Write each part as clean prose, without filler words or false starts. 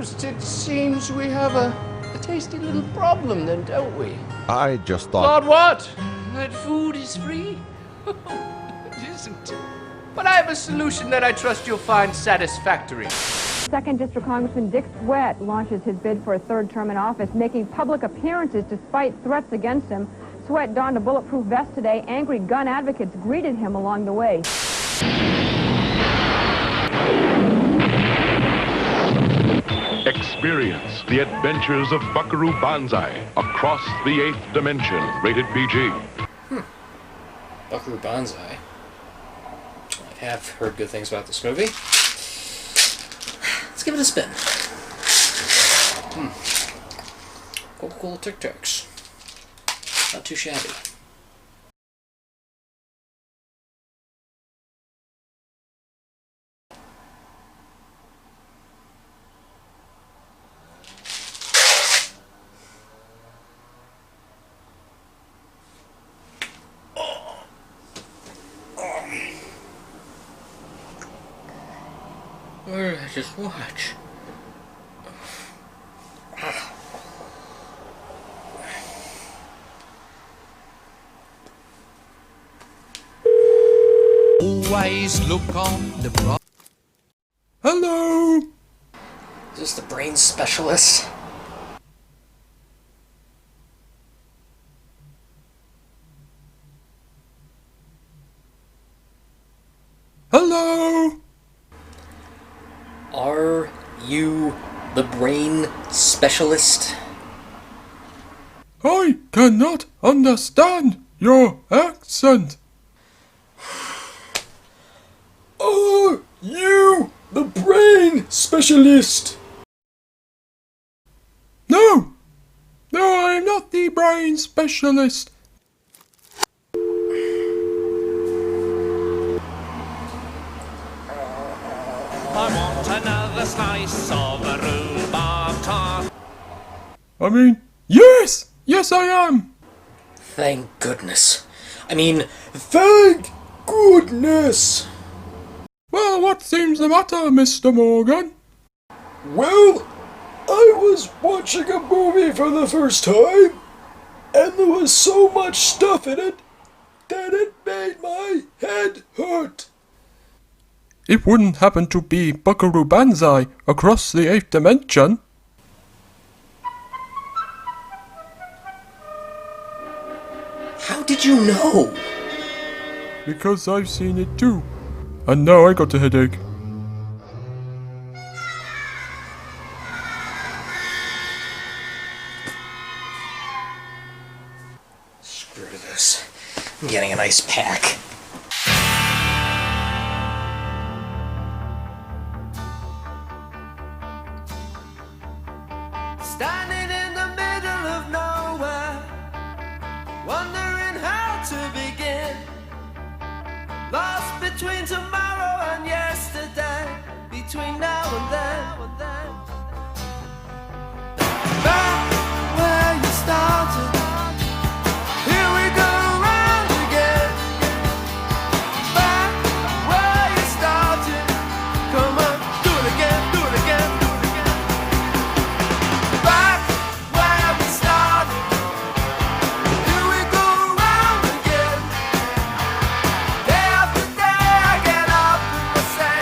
First, it seems we have a tasty little problem then, don't we? I just thought... Thought what? That food is free? It isn't. But I have a solution that I trust you'll find satisfactory. Second District Congressman Dick Sweat launches his bid for a third term in office, making public appearances despite threats against him. Sweat donned a bulletproof vest today. Angry gun advocates greeted him along the way. Experience the adventures of Buckaroo Banzai across the 8th dimension. Rated PG. Buckaroo Banzai. I have heard good things about this movie. Let's give it a spin. Coca-Cola Tic Tacs. Not too shabby. What did I just watch? Always look on the bright. Hello! Is this the brain specialist? Hello! Are you the brain specialist? I cannot understand your accent. Are you the brain specialist? No! No, I'm not the brain specialist. I want another slice of a rhubarb tart. I mean, yes! Yes, I am! Thank goodness. I mean, thank goodness! Well, what seems the matter, Mr. Morgan? Well, I was watching a movie for the first time, and there was so much stuff in it that it made my head hurt. It wouldn't happen to be Buckaroo Banzai across the 8th dimension. How did you know? Because I've seen it too. And now I got a headache. Screw this. I'm getting an ice pack. Standing in the middle of nowhere, wondering how to begin. Lost between tomorrow and yesterday, between now and then. Back where you started, here we go round again. Back where you started, come on, do it again, do it again, do it again. Back where we started, here we go round again. Day after day I get up and I say,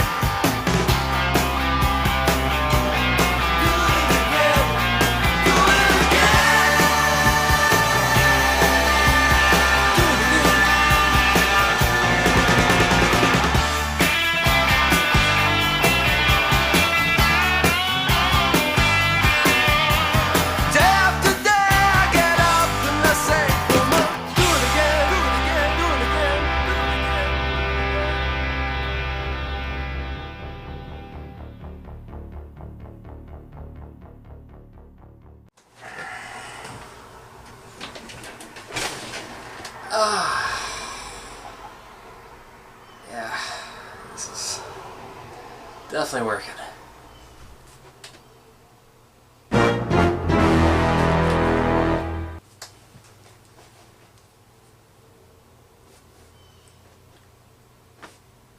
do it again, do it again, do it again. Day after day I get up and I say, come on, do it again, do it again, do it again, do it again. Yeah, this is definitely working.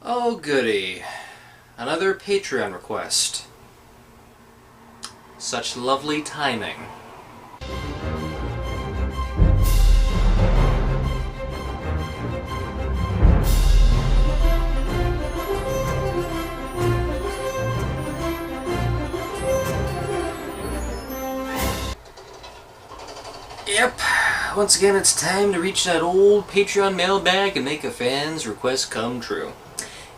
Oh goody, another Patreon request. Such lovely timing. Yep, once again it's time to reach that old Patreon mailbag and make a fan's request come true.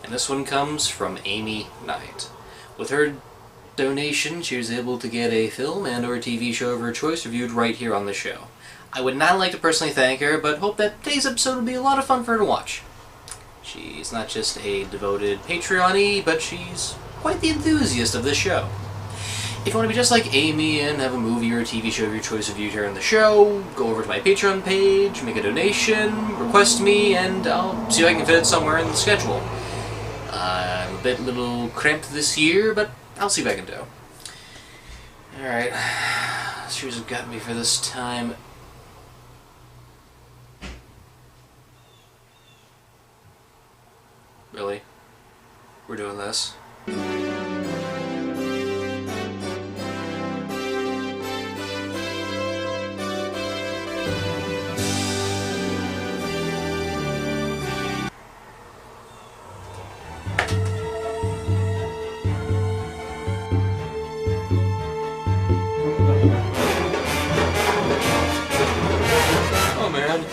And this one comes from Amy Knight. With her donation, she was able to get a film and or TV show of her choice reviewed right here on the show. I would not like to personally thank her, but hope that today's episode will be a lot of fun for her to watch. She's not just a devoted Patreon-y, but she's quite the enthusiast of this show. If you want to be just like Amy and have a movie or a TV show of your choice reviewed here on the show, go over to my Patreon page, make a donation, request me, and I'll see if I can fit it somewhere in the schedule. I'm a little cramped this year, but I'll see what I can do. Alright, shoes have got me for this time. Really? We're doing this? Oh man.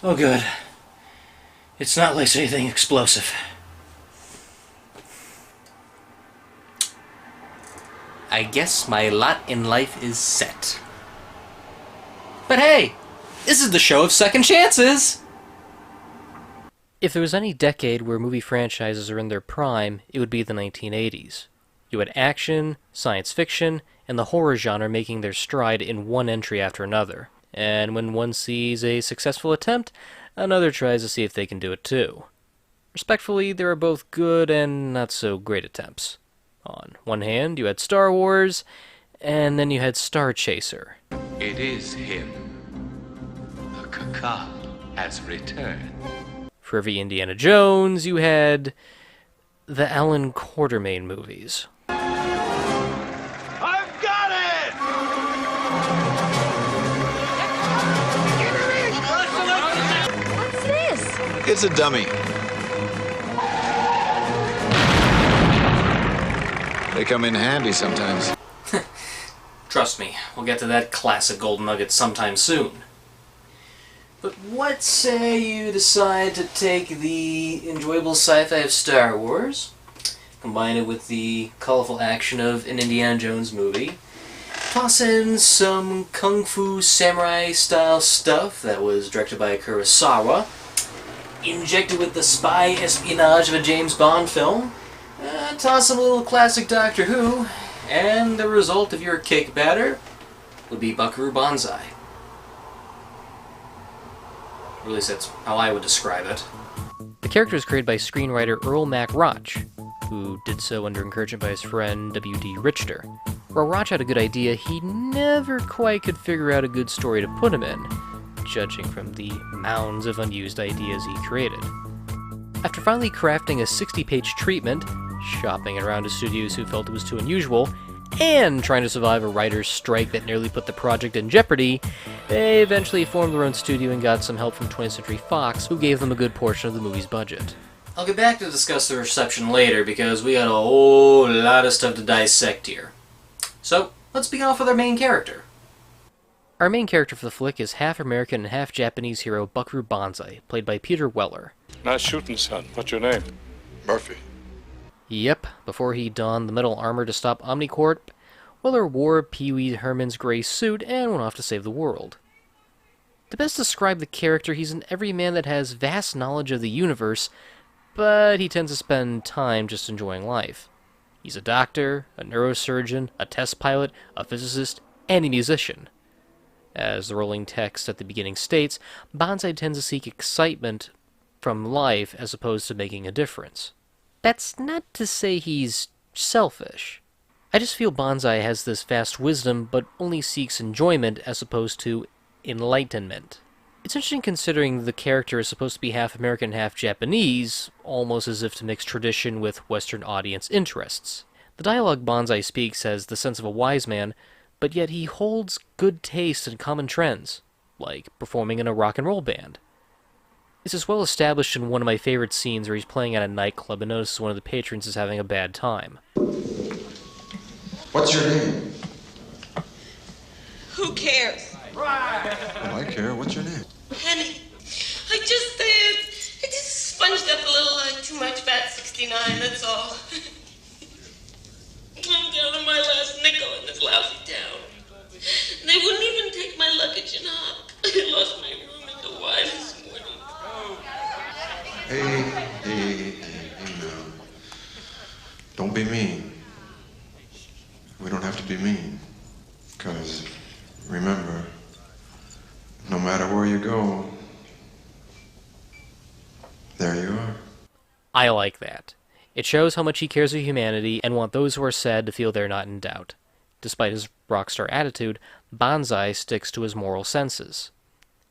Oh good. It's not like anything explosive. I guess my lot in life is set. But hey, this is the show of second chances! If there was any decade where movie franchises are in their prime, it would be the 1980s. You had action, science fiction, and the horror genre making their stride in one entry after another. And when one sees a successful attempt, another tries to see if they can do it too. Respectfully, there are both good and not so great attempts. On one hand, you had Star Wars, and then you had Star Chaser. It is him. The Cacal has returned. For every Indiana Jones, you had the Alan Quatermain movies. I've got it! What's this? It's a dummy. They come in handy sometimes. Trust me, we'll get to that classic gold nugget sometime soon. But what say you decide to take the enjoyable sci-fi of Star Wars, combine it with the colorful action of an Indiana Jones movie, toss in some kung fu samurai style stuff that was directed by Kurosawa, inject it with the spy espionage of a James Bond film, toss in a little classic Doctor Who, and the result of your cake batter would be Buckaroo Banzai. Or at least that's how I would describe it. The character was created by screenwriter Earl Mac Roch, who did so under encouragement by his friend W.D. Richter. While Roch had a good idea, he never quite could figure out a good story to put him in, judging from the mounds of unused ideas he created. After finally crafting a 60-page treatment, shopping it around to studios who felt it was too unusual, and trying to survive a writer's strike that nearly put the project in jeopardy, they eventually formed their own studio and got some help from 20th Century Fox, who gave them a good portion of the movie's budget. I'll get back to discuss the reception later, because we got a whole lot of stuff to dissect here. So, let's begin off with our main character. Our main character for the flick is half American and half Japanese hero Buckaroo Banzai, played by Peter Weller. Nice shooting, son. What's your name? Murphy. Yep, before he donned the metal armor to stop Omnicorp, Weller wore Pee Wee Herman's gray suit and went off to save the world. To best describe the character, he's an everyman that has vast knowledge of the universe, but he tends to spend time just enjoying life. He's a doctor, a neurosurgeon, a test pilot, a physicist, and a musician. As the rolling text at the beginning states, Banzai tends to seek excitement from life as opposed to making a difference. That's not to say he's selfish. I just feel Banzai has this vast wisdom, but only seeks enjoyment as opposed to enlightenment. It's interesting considering the character is supposed to be half American, half Japanese, almost as if to mix tradition with Western audience interests. The dialogue Banzai speaks has the sense of a wise man, but yet he holds good taste and common trends, like performing in a rock and roll band. This is well established in one of my favorite scenes where he's playing at a nightclub and notices one of the patrons is having a bad time. What's your name? Who cares? Well, I care. What's your name? Penny. I just sponged up a little too much Bat 69, that's all. I'm down to my last nickel in this lousy town. They wouldn't even take my luggage and hop. I lost my room in the Y this morning. Hey now. Don't be mean. We don't have to be mean. Because, remember, no matter where you go, there you are. I like that. It shows how much he cares of humanity and wants those who are sad to feel they're not in doubt. Despite his rockstar attitude, Banzai sticks to his moral senses.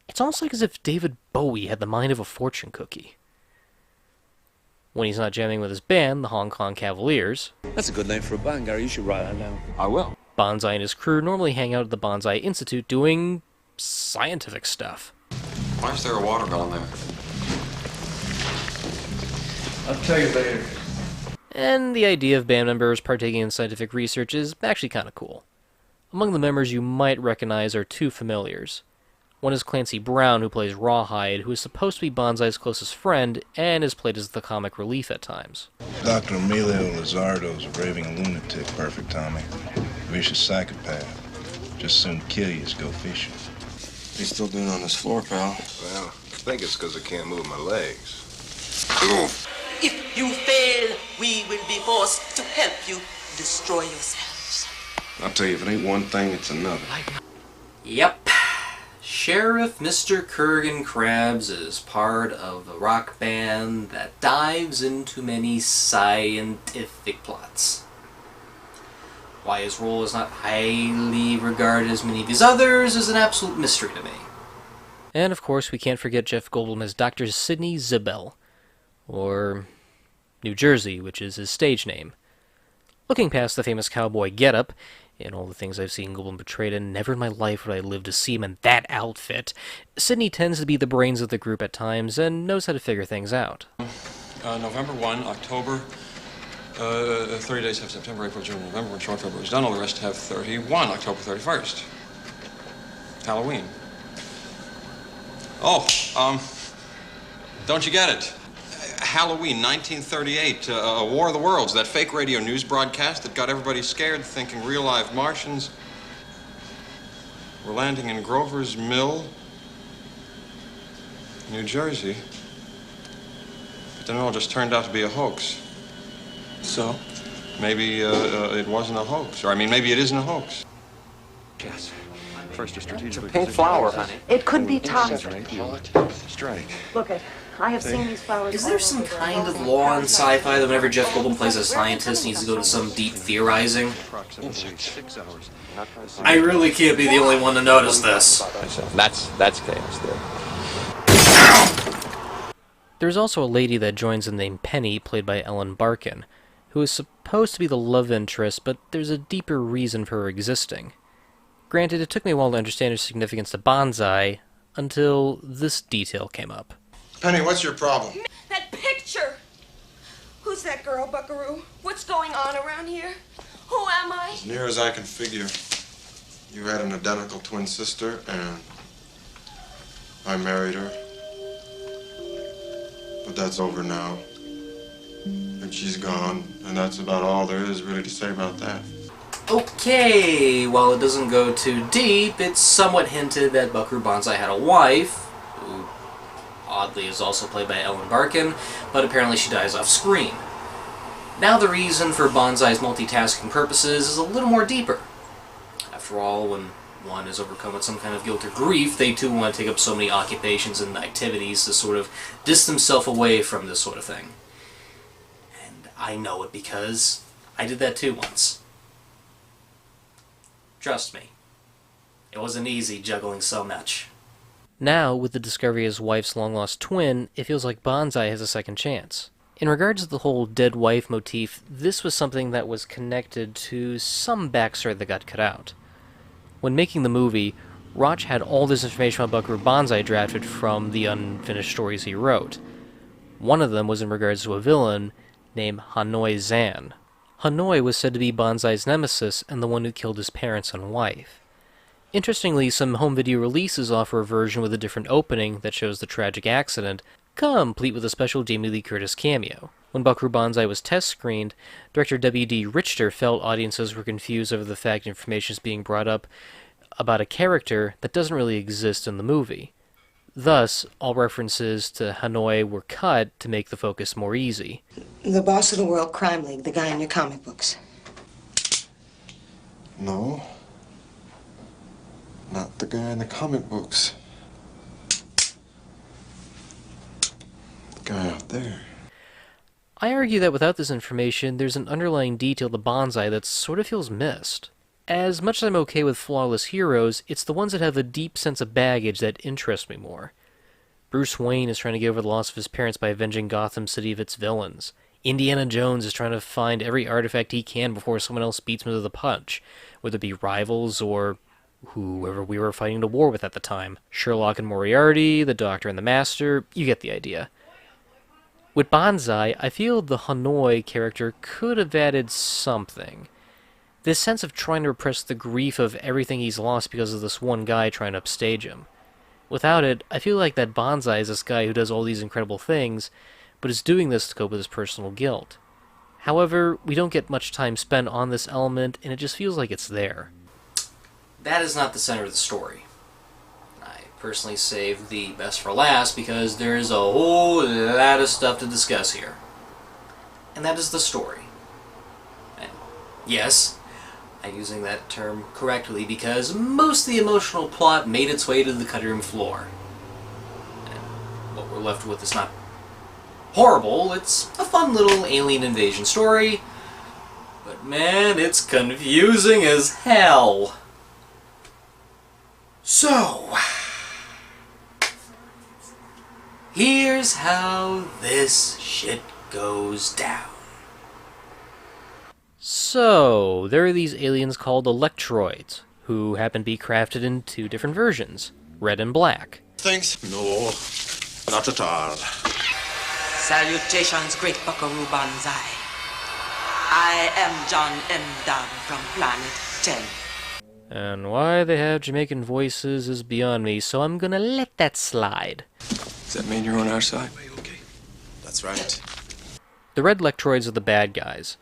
It's almost like as if David Bowie had the mind of a fortune cookie. When he's not jamming with his band, the Hong Kong Cavaliers... That's a good name for a band, Gary. You should write that down. I will. Banzai and his crew normally hang out at the Banzai Institute doing scientific stuff. Why is there a watermelon there? I'll tell you later. And the idea of band members partaking in scientific research is actually kind of cool. Among the members you might recognize are two familiars. One is Clancy Brown, who plays Rawhide, who is supposed to be Banzai's closest friend, and is played as the comic relief at times. Dr. Emilio Lizardo's a raving lunatic, perfect Tommy. Vicious psychopath. Just soon kill you as go fishing. What are you still doing on this floor, pal? Well, I think it's because I can't move my legs. If you fail, we will be forced to help you destroy yourselves. I'll tell you, if it ain't one thing, it's another. Yep. Sheriff Mr. Kurgan Krabs is part of a rock band that dives into many scientific plots. Why his role is not highly regarded as many of his others is an absolute mystery to me. And of course, we can't forget Jeff Goldblum as Dr. Sidney Zibel, or New Jersey, which is his stage name. Looking past the famous cowboy getup, and all the things I've seen Goldblum portrayed in, never in my life would I live to see him in that outfit. Sidney tends to be the brains of the group at times, and knows how to figure things out. November 1, October, 30 days have September, April, June, November. When short February is done, all the rest have 31, October 31st. Halloween. Oh, don't you get it? Halloween, 1938, a War of the Worlds, that fake radio news broadcast that got everybody scared, thinking real live Martians were landing in Grover's Mill, New Jersey. But then it all just turned out to be a hoax. So? Maybe it wasn't a hoax. Or, I mean, maybe it isn't a hoax. Yes. First, a strategically... Pink flower, honey. It could be toxic. Strike. Look it. I have seen these flowers. Is there some kind of law in sci-fi that whenever Jeff Goldblum plays a scientist, he needs to go to some deep theorizing? I really can't be the only one to notice this. That's chaos there. There's also a lady that joins them named Penny, played by Ellen Barkin, who is supposed to be the love interest, but there's a deeper reason for her existing. Granted, it took me a while to understand her significance to Banzai, until this detail came up. Penny, what's your problem? That picture! Who's that girl, Buckaroo? What's going on around here? Who am I? As near as I can figure, You had an identical twin sister, and I married her. But that's over now. And she's gone, and that's about all there is really to say about that. Okay, while it doesn't go too deep, it's somewhat hinted that Buckaroo Banzai had a wife, who oddly is also played by Ellen Barkin, but apparently she dies off screen. Now the reason for Banzai's multitasking purposes is a little more deeper. After all, when one is overcome with some kind of guilt or grief, they too want to take up so many occupations and activities to sort of distance themselves away from this sort of thing. And I know it because I did that too once. Trust me, it wasn't easy juggling so much. Now, with the discovery of his wife's long-lost twin, it feels like Banzai has a second chance. In regards to the whole dead wife motif, this was something that was connected to some backstory that got cut out. When making the movie, Roch had all this information about Buckaroo Banzai drafted from the unfinished stories he wrote. One of them was in regards to a villain named Hanoi Zan. Hanoi was said to be Banzai's nemesis and the one who killed his parents and wife. Interestingly, some home video releases offer a version with a different opening that shows the tragic accident, complete with a special Jamie Lee Curtis cameo. When Buckaroo Banzai was test screened, director W.D. Richter felt audiences were confused over the fact information is being brought up about a character that doesn't really exist in the movie. Thus, all references to Hanoi were cut to make the focus more easy. The boss of the World Crime League, the guy in your comic books. No. Not the guy in the comic books. The guy out there. I argue that without this information, there's an underlying detail to Banzai that sort of feels missed. As much as I'm okay with flawless heroes, it's the ones that have a deep sense of baggage that interest me more. Bruce Wayne is trying to get over the loss of his parents by avenging Gotham City of its villains. Indiana Jones is trying to find every artifact he can before someone else beats him to the punch, whether it be rivals or whoever we were fighting the war with at the time. Sherlock and Moriarty, the Doctor and the Master, you get the idea. With Banzai, I feel the Hanoi character could have added something. This sense of trying to repress the grief of everything he's lost because of this one guy trying to upstage him. Without it, I feel like that Banzai is this guy who does all these incredible things, but is doing this to cope with his personal guilt. However, we don't get much time spent on this element, and it just feels like it's there. That is not the center of the story. I personally saved the best for last because there is a whole lot of stuff to discuss here. And that is the story. And yes, I'm using that term correctly because most of the emotional plot made its way to the cutting room floor. And what we're left with is not horrible, it's a fun little alien invasion story, but man, it's confusing as hell. So, here's how this shit goes down. So, there are these aliens called Electroids, who happen to be crafted in two different versions, red and black. Things? No, not at all. Salutations, great Buckaroo Banzai. I am John M. Dunn from Planet 10. And why they have Jamaican voices is beyond me, so I'm gonna let that slide. Does that mean you're on our side? Okay. That's right. The red Electroids are the bad guys.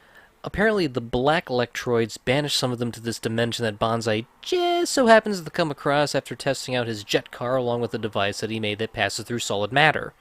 Apparently, the black Electroids banished some of them to this dimension that Banzai just so happens to come across after testing out his jet car along with a device that he made that passes through solid matter.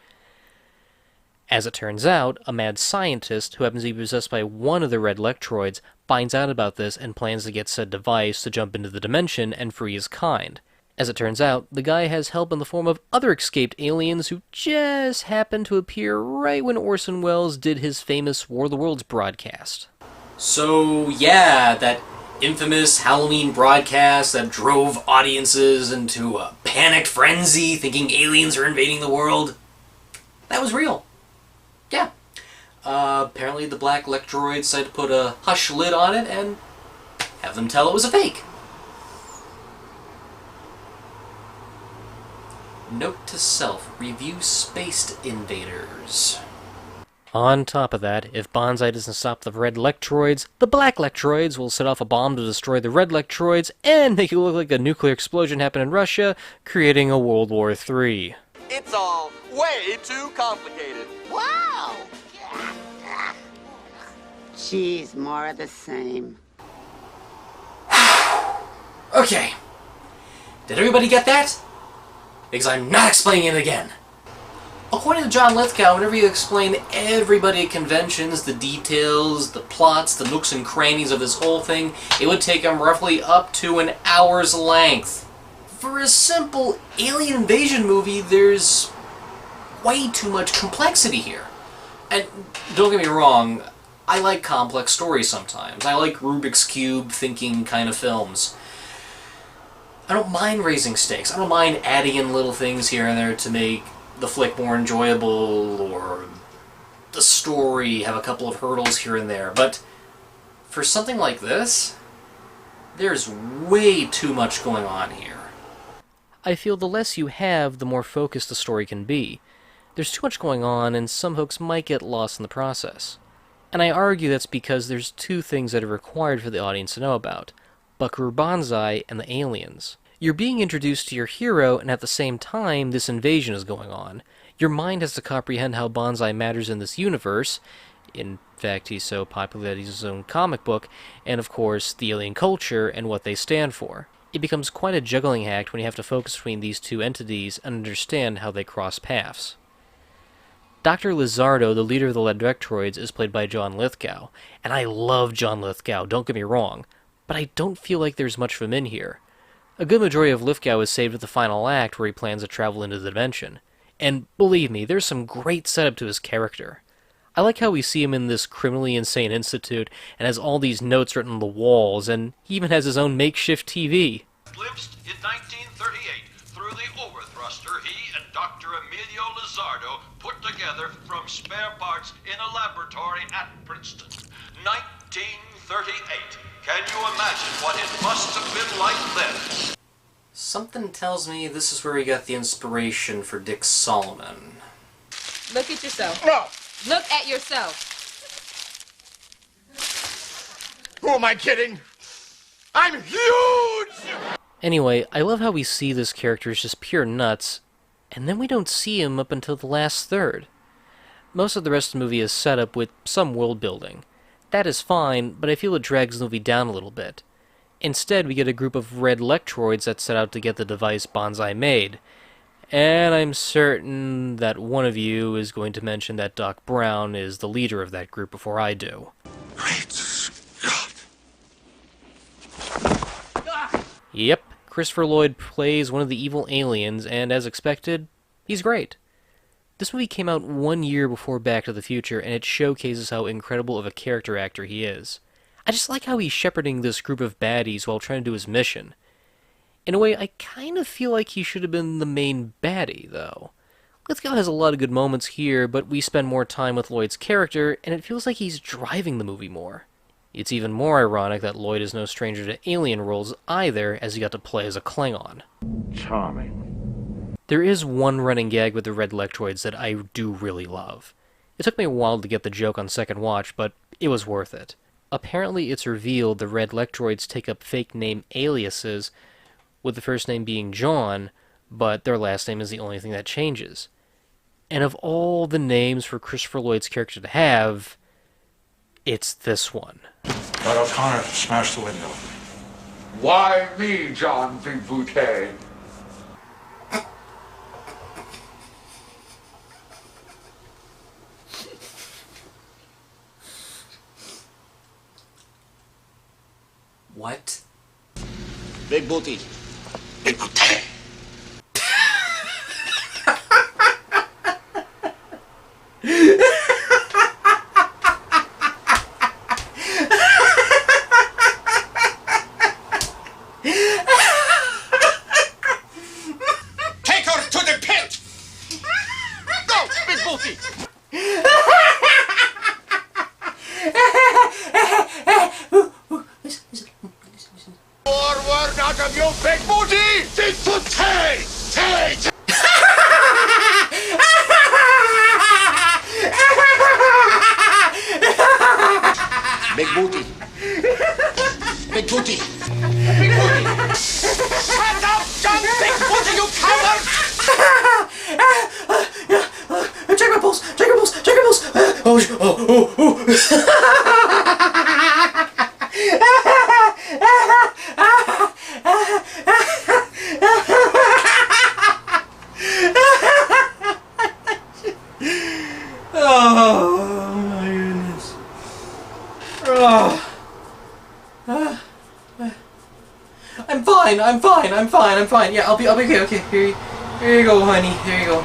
As it turns out, a mad scientist who happens to be possessed by one of the red Electroids finds out about this and plans to get said device to jump into the dimension and free his kind. As it turns out, the guy has help in the form of other escaped aliens who just happened to appear right when Orson Welles did his famous War of the Worlds broadcast. So yeah, that infamous Halloween broadcast that drove audiences into a panicked frenzy thinking aliens are invading the world, that was real. Yeah. Apparently the black Electroids decided to put a hush lid on it and have them tell it was a fake. Note to self, review Spaced Invaders. On top of that, if Banzai doesn't stop the red Lectroids, the black Lectroids will set off a bomb to destroy the red Lectroids and make it look like a nuclear explosion happened in Russia, creating a World War III. It's all way too complicated. Wow! Geez, more of the same. Okay. Did everybody get that? Because I'm not explaining it again. According to John Lithgow, whenever you explain everybody at conventions, the details, the plots, the nooks and crannies of this whole thing, it would take him roughly up to an hour's length. For a simple alien invasion movie, there's way too much complexity here. And don't get me wrong, I like complex stories sometimes. I like Rubik's Cube thinking kind of films. I don't mind raising stakes. I don't mind adding in little things here and there to make the flick more enjoyable, or the story have a couple of hurdles here and there. But for something like this, there's way too much going on here. I feel the less you have, the more focused the story can be. There's too much going on, and some folks might get lost in the process. And I argue that's because there's two things that are required for the audience to know about: Buckaroo Banzai and the aliens. You're being introduced to your hero, and at the same time, this invasion is going on. Your mind has to comprehend how Banzai matters in this universe. In fact, he's so popular that he's his own comic book, and of course, the alien culture and what they stand for. It becomes quite a juggling act when you have to focus between these two entities and understand how they cross paths. Dr. Lizardo, the leader of the Lectroids, is played by John Lithgow, and I love John Lithgow, don't get me wrong, but I don't feel like there's much of him in here. A good majority of Lithgow is saved at the final act, where he plans to travel into the dimension. And believe me, there's some great setup to his character. I like how we see him in this criminally insane institute, and has all these notes written on the walls, and he even has his own makeshift TV. Glimpsed in 1938 through the overthruster he and Dr. Emilio Lizardo put together from spare parts in a laboratory at Princeton. 1938. Can you imagine what it must have been like then? Something tells me this is where he got the inspiration for Dick Solomon. Look at yourself. No! Look at yourself. Who am I kidding? I'm huge! Anyway, I love how we see this character as just pure nuts, and then we don't see him up until the last third. Most of the rest of the movie is set up with some world building. That is fine, but I feel it drags the movie down a little bit. Instead, we get a group of red Lectroids that set out to get the device Banzai made. And I'm certain that one of you is going to mention that Doc Brown is the leader of that group before I do. Great Scott! Yep, Christopher Lloyd plays one of the evil aliens, and as expected, he's great. This movie came out 1 year before Back to the Future, and it showcases how incredible of a character actor he is. I just like how he's shepherding this group of baddies while trying to do his mission. In a way, I kind of feel like he should have been the main baddie, though. Lithgow has a lot of good moments here, but we spend more time with Lloyd's character, and it feels like he's driving the movie more. It's even more ironic that Lloyd is no stranger to alien roles either, as he got to play as a Klingon. Charming. There is one running gag with the red Lectroids that I do really love. It took me a while to get the joke on second watch, but it was worth it. Apparently it's revealed the red Lectroids take up fake name aliases, with the first name being John, but their last name is the only thing that changes. And of all the names for Christopher Lloyd's character to have, it's this one. But O'Connor smashed the window. Why me, John V. Boutte? What? Big booty. Big booty. Take her to the pit! Go, big booty! Forward out of your big booty! you coward! Check my pulse! Check my pulse! Check my pulse! Oh my goodness. I'm fine. Yeah, I'll be okay. Okay, here you go, honey. Here you go.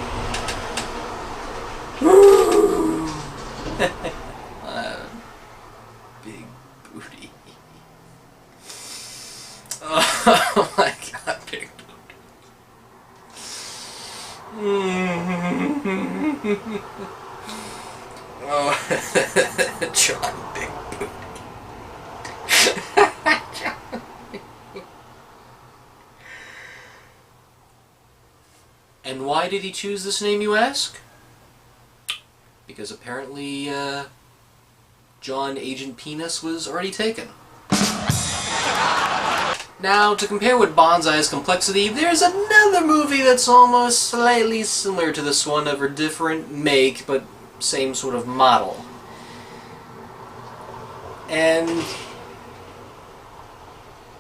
Big booty. Oh my god, big booty. Oh, John, big booty. And why did he choose this name, you ask? Because apparently, John Agent Penis was already taken. Now, to compare with Banzai's complexity, there's another movie that's almost slightly similar to this one, of a different make, but same sort of model. And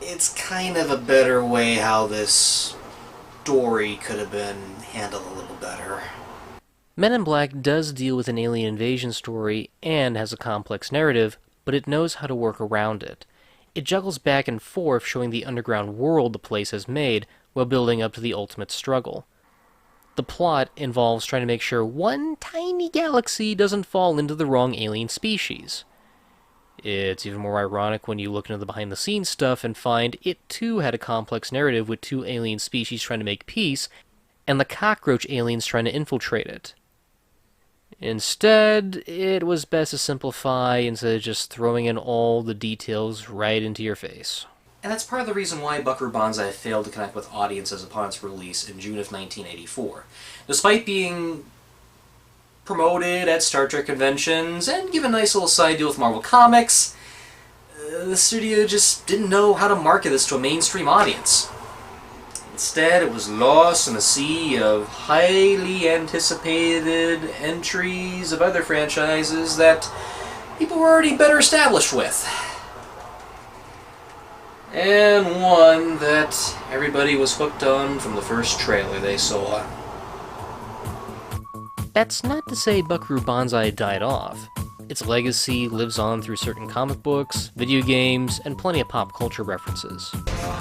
it's kind of a better way how this story could have been handled a little better. Men in Black does deal with an alien invasion story and has a complex narrative, but it knows how to work around it. It juggles back and forth, showing the underground world the place has made, while building up to the ultimate struggle. The plot involves trying to make sure one tiny galaxy doesn't fall into the wrong alien species. It's even more ironic when you look into the behind-the-scenes stuff and find it too had a complex narrative with two alien species trying to make peace, and the cockroach aliens trying to infiltrate it. Instead, it was best to simplify instead of just throwing in all the details right into your face. And that's part of the reason why Buckaroo Banzai failed to connect with audiences upon its release in June of 1984. Despite being promoted at Star Trek conventions and given a nice little side deal with Marvel Comics, the studio just didn't know how to market this to a mainstream audience. Instead, it was lost in a sea of highly anticipated entries of other franchises that people were already better established with. And one that everybody was hooked on from the first trailer they saw. That's not to say Buckaroo Banzai died off. Its legacy lives on through certain comic books, video games, and plenty of pop culture references.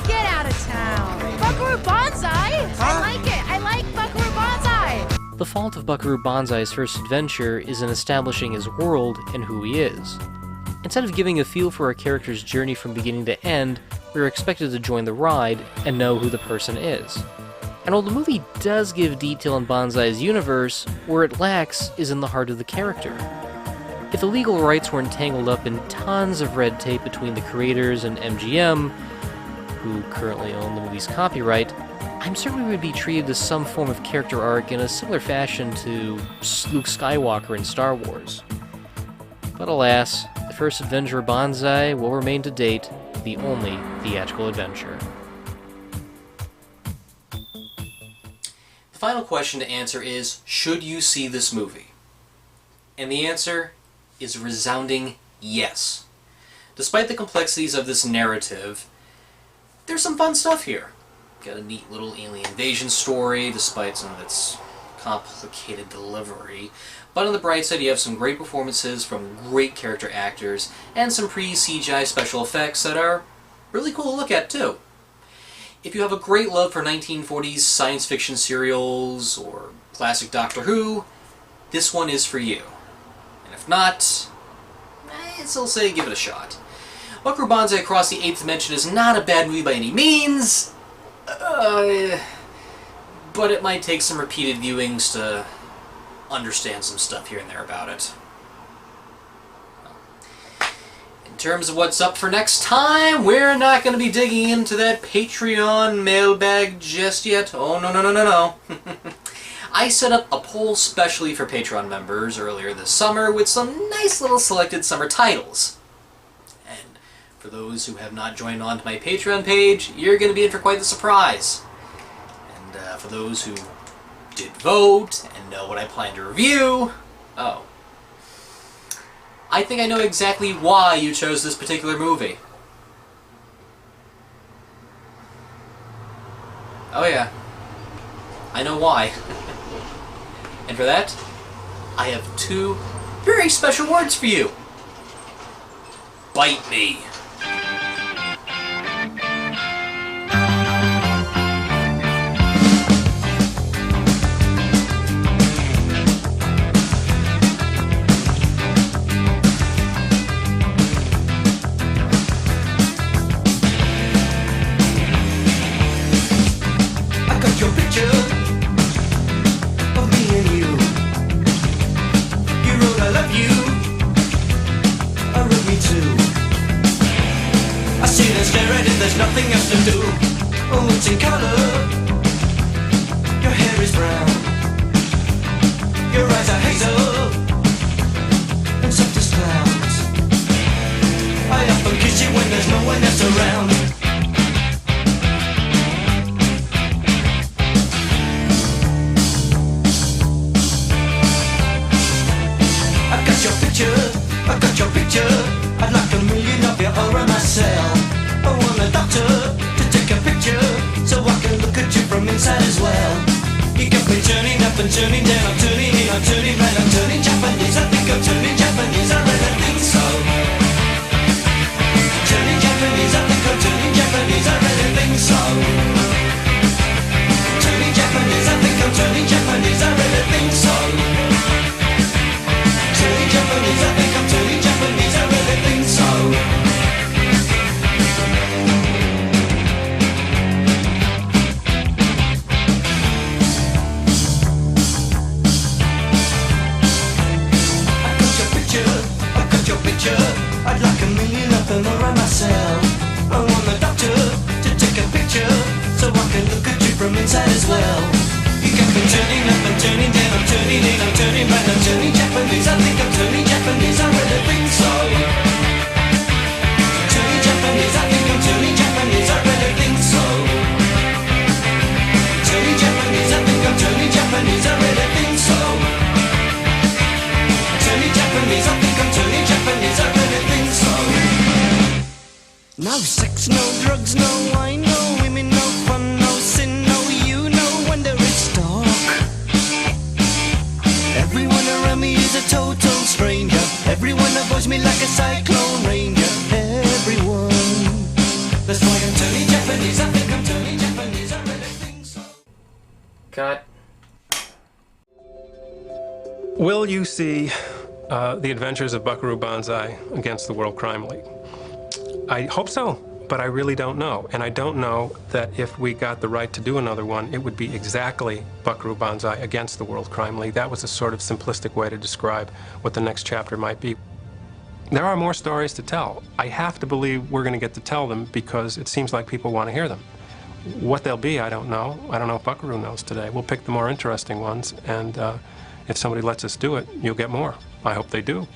Get out of town! Buckaroo Banzai? I like it! I like Buckaroo Banzai! The fault of Buckaroo Banzai's first adventure is in establishing his world and who he is. Instead of giving a feel for a character's journey from beginning to end, we are expected to join the ride and know who the person is. And while the movie does give detail in Banzai's universe, where it lacks is in the heart of the character. If the legal rights weren't tangled up in tons of red tape between the creators and MGM, who currently own the movie's copyright, I'm certain we would be treated to some form of character arc in a similar fashion to Luke Skywalker in Star Wars. But alas, the first adventure of Banzai will remain to date the only theatrical adventure. The final question to answer is, should you see this movie? And the answer is a resounding yes. Despite the complexities of this narrative, there's some fun stuff here. Got a neat little alien invasion story, despite some of its complicated delivery. But on the bright side, you have some great performances from great character actors, and some pre-CGI special effects that are really cool to look at, too. If you have a great love for 1940s science fiction serials, or classic Doctor Who, this one is for you. And if not, I'd still say give it a shot. Buckaroo Banzai Across the Eighth Dimension is not a bad movie by any means, but it might take some repeated viewings to understand some stuff here and there about it. In terms of what's up for next time, we're not going to be digging into that Patreon mailbag just yet. Oh, no. I set up a poll specially for Patreon members earlier this summer with some nice little selected summer titles. And for those who have not joined on to my Patreon page, you're going to be in for quite the surprise. And for those who did vote and know what I plan to review, oh. I think I know exactly why you chose this particular movie. Oh yeah. I know why. And for that, I have two very special words for you. Bite me. I got your picture of me and you. You wrote I love you. I wrote me too. I sit and stare at it, there's nothing else to do. Oh, it's in color. Your hair is brown. Your eyes are hazel and soft as clouds. I often kiss you when there's no one else around. I got your picture. I'd like a million of you all around my cell. I want a doctor to take a picture so I can look at you from inside as well. You got me turning up and turning down, I'm turning in, I'm turning right, I'm turning Japanese. I think I'm turning Japanese, I really think so. Turning Japanese, I think I'm turning Japanese, I really think so. Turning Japanese, I think I'm turning Japanese, I really think so. Turning Japanese, I think I'm turning Japanese, I really think so. I got your picture, I'd like a million of them around myself. I want the doctor to take a picture so I can look at you from inside as well. You got me turning up and turning down, I'm turning in, I'm turning right, I'm turning Japanese. I think I'm turning Japanese, I really think so. Turning Japanese, I think I'm turning Japanese, I really think so. Turning Japanese, I think I'm turning Japanese, I really think so. Turning Japanese, I think I'm turning Japanese, I really think so. No sex, no drugs, no wine, no women, no fun, no sin, no you, no wonder it's dark. Everyone around me is a total stranger. Everyone avoids me like a cyclone ranger. Everyone. That's why I'm turning Japanese, I think I'm turning Japanese, I really think so. Cut. Will you see The Adventures of Buckaroo Banzai against the World Crime League? I hope so, but I really don't know. And I don't know that if we got the right to do another one, it would be exactly Buckaroo Banzai against the World Crime League. That was a sort of simplistic way to describe what the next chapter might be. There are more stories to tell. I have to believe we're going to get to tell them because it seems like people want to hear them. What they'll be, I don't know. I don't know if Buckaroo knows today. We'll pick the more interesting ones, and if somebody lets us do it, you'll get more. I hope they do.